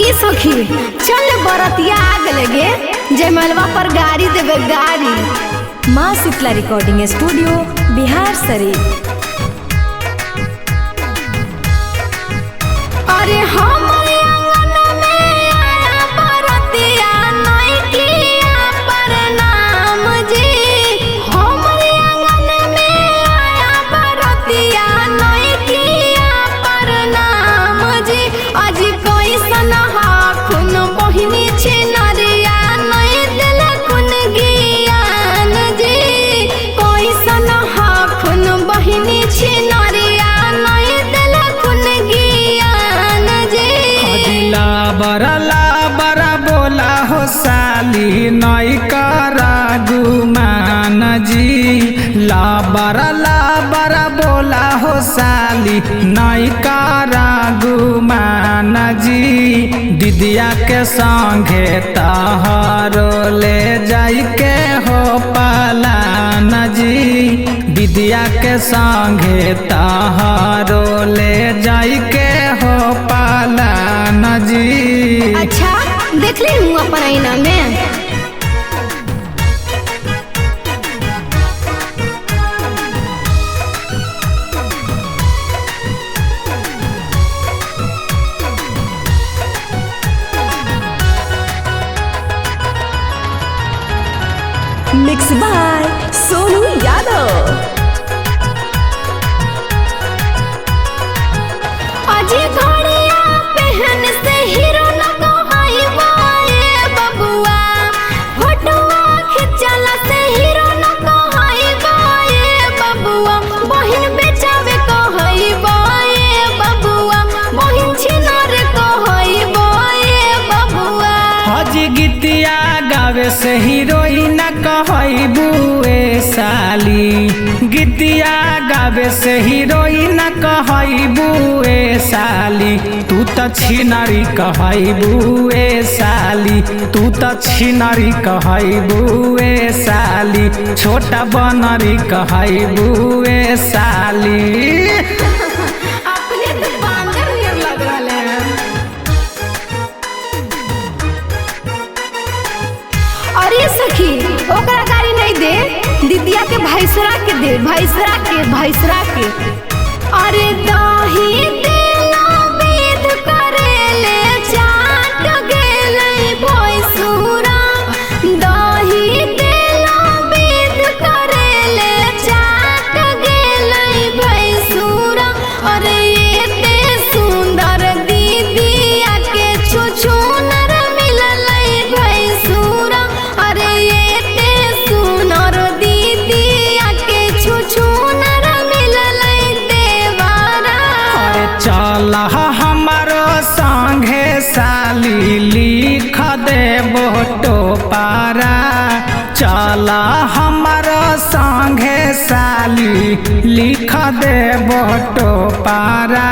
ई सखी चल बरतिया आग लगे जयमलवा पर गाड़ी देवे गाड़ी। माँ शीतला रिकॉर्डिंग स्टूडियो बिहार शरीफ। अरे हम आंगन में आया बरतिया नहीं किया प्रणाम जी। हम आंगन में आया बरतिया नहीं किया प्रणाम जी। आज कैसन हाखुन बहिनी छिनरिया नहीं दिल कुन ज्ञान जी। कैसन हाखुन बहिनी छिनरिया नहीं दिल कुन ज्ञान जी। बरा बोला हो साली नई करा गुमान जी। बरा बोला हो साली नई करा गुमान जी। दीदिया के संगे तहरो ले जाई के हो पालान जी। दीदिया के संगे तहरो ले जाई के हो पालान जी। अच्छा देख ली हूँ अपन आईना में। Mix by Sonu Yadav. अजी घड़िया पहन से हीरो न कहई बाए बबुआ। फोटोआ खिंचला से हीरो न कहई बाए बबुआ। बहिन बेचावे कहई बाए बबुआ। बहिन छिनार कहई बाए बबुआ। हजी गीतिया गावे से हीरोइन कहई बुए साली। गीतिया गावे से हीरोइन कहई बुए साली। तू त छिनारी कहई बुए साली। तू त छिनारी कहई बुए साली। छोटा बनरी कहई बुए साली। अपने तो बांदर नियर लग रहले हैं। अरे सखी ओकरा गाड़ी नहीं दे, दीदिया के भैसरा के दे। भैसरा के अरे दही देला विध करेले चाट गेलै भैसुरा। दही देला विध करेले चाट गेलै भैसुरा। अरे एते सुंदर दीदिया के छुछुनर मिललै भैसुरा। अरे एते सुनर दीदिया के छुछुनर मिललै देवारा। चल हमारो संगे साली लिख देबो टोपारा। चल हमारो संगे साली लिख देबो टोपारा।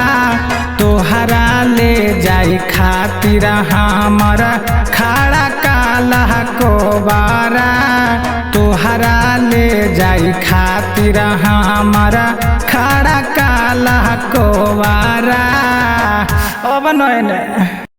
तोहरा ले जाई खातिर हमारा खड़ा काला कोबारा। तोहरा ले जाई खातिर हमारा खड़ा काला कोबारा। अब नहीं